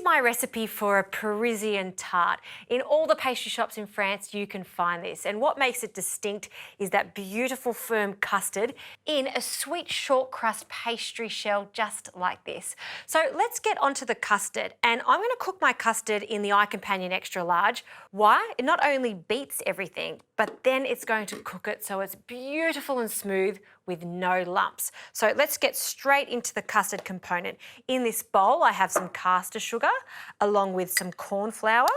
Here's my recipe for a Parisian tart. In all the pastry shops in France, you can find this. And what makes it distinct is that beautiful firm custard in a sweet short crust pastry shell just like this. So let's get onto the custard. And I'm going to cook my custard in the iCompanion Extra Large. Why? It not only beats everything, but then it's going to cook it so it's beautiful and smooth with no lumps. So let's get straight into the custard component. In this bowl, I have some caster sugar along with some corn flour.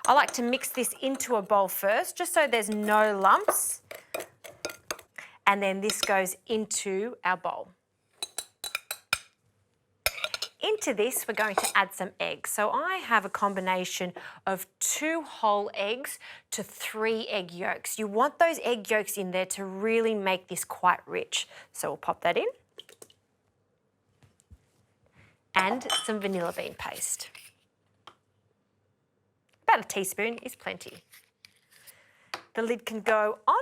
I like to mix this into a bowl first, just so there's no lumps. And then this goes into our bowl. Into this, we're going to add some eggs. So I have a combination of 2 whole eggs to 3 egg yolks. You want those egg yolks in there to really make this quite rich. So we'll pop that in. And some vanilla bean paste. About a teaspoon is plenty. The lid can go on.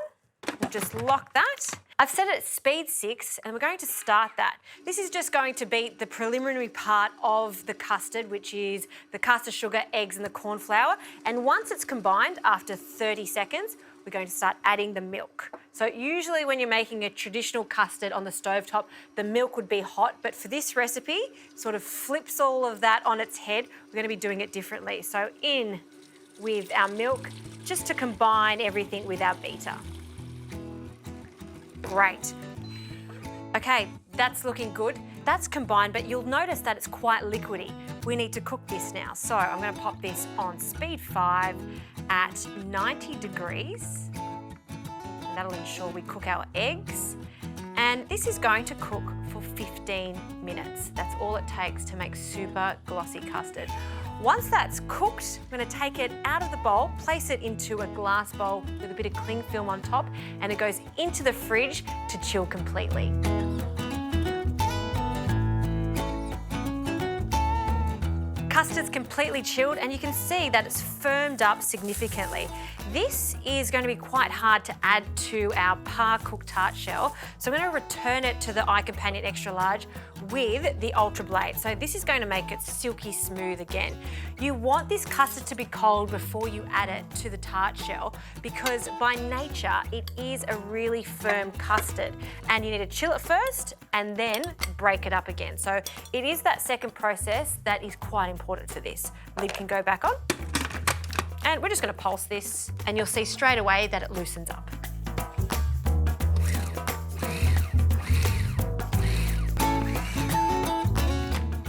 We'll just lock that. I've set it at speed 6 and we're going to start that. This is just going to be the preliminary part of the custard, which is the caster sugar, eggs and the corn flour. And once it's combined, after 30 seconds, we're going to start adding the milk. So usually when you're making a traditional custard on the stovetop, the milk would be hot, but for this recipe, sort of flips all of that on its head. We're going to be doing it differently. So in with our milk, just to combine everything with our beater. Great. Okay, that's looking good. That's combined, but you'll notice that it's quite liquidy. We need to cook this now. So I'm going to pop this on speed 5 at 90 degrees. And that'll ensure we cook our eggs. And this is going to cook for 15 minutes. That's all it takes to make super glossy custard. Once that's cooked, I'm going to take it out of the bowl, place it into a glass bowl with a bit of cling film on top, and it goes into the fridge to chill completely. Custard's completely chilled and you can see that it's firmed up significantly. This is going to be quite hard to add to our par-cooked tart shell, so I'm going to return it to the iCompanion Extra Large with the Ultra Blade. So this is going to make it silky smooth again. You want this custard to be cold before you add it to the tart shell because by nature it is a really firm custard and you need to chill it first and then break it up again. So it is that second process that is quite important for this. Lid can go back on. And we're just going to pulse this and you'll see straight away that it loosens up.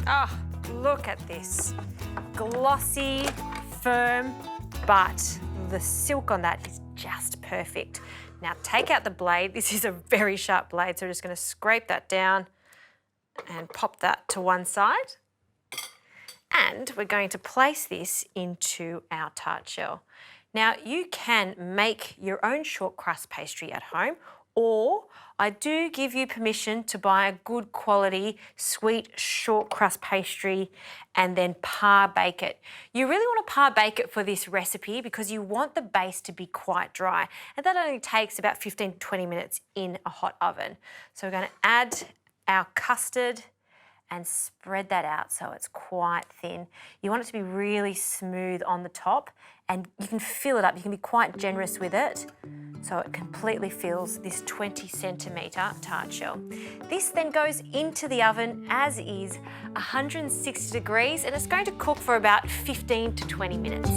Ah, look at this. Glossy, firm, but the silk on that is just perfect. Now take out the blade. This is a very sharp blade, so we're just going to scrape that down and pop that to one side. And we're going to place this into our tart shell. Now you can make your own short crust pastry at home, or I do give you permission to buy a good quality sweet short crust pastry and then par bake it. You really want to par bake it for this recipe because you want the base to be quite dry, and that only takes about 15 to 20 minutes in a hot oven. So we're going to add our custard and spread that out so it's quite thin. You want it to be really smooth on the top and you can fill it up. You can be quite generous with it so it completely fills this 20 centimetre tart shell. This then goes into the oven as is, 160 degrees, and it's going to cook for about 15 to 20 minutes.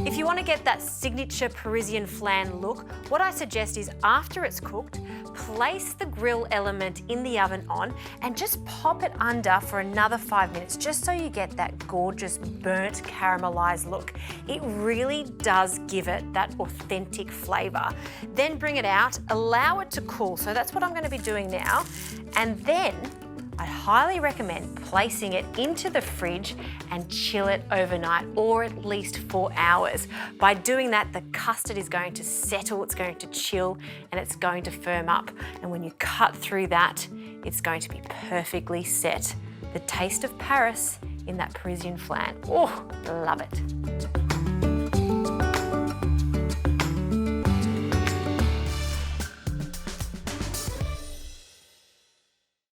If you want to get that signature Parisian Flan look, what I suggest is after it's cooked, place the grill element in the oven on and just pop it under for another 5 minutes, just so you get that gorgeous burnt caramelized look. It really does give it that authentic flavor. Then bring it out, allow it to cool. So that's what I'm going to be doing now. And then I highly recommend placing it into the fridge and chill it overnight, or at least 4 hours. By doing that, the custard is going to settle, it's going to chill, and it's going to firm up. And when you cut through that, it's going to be perfectly set. The taste of Paris in that Parisian flan. Oh, love it.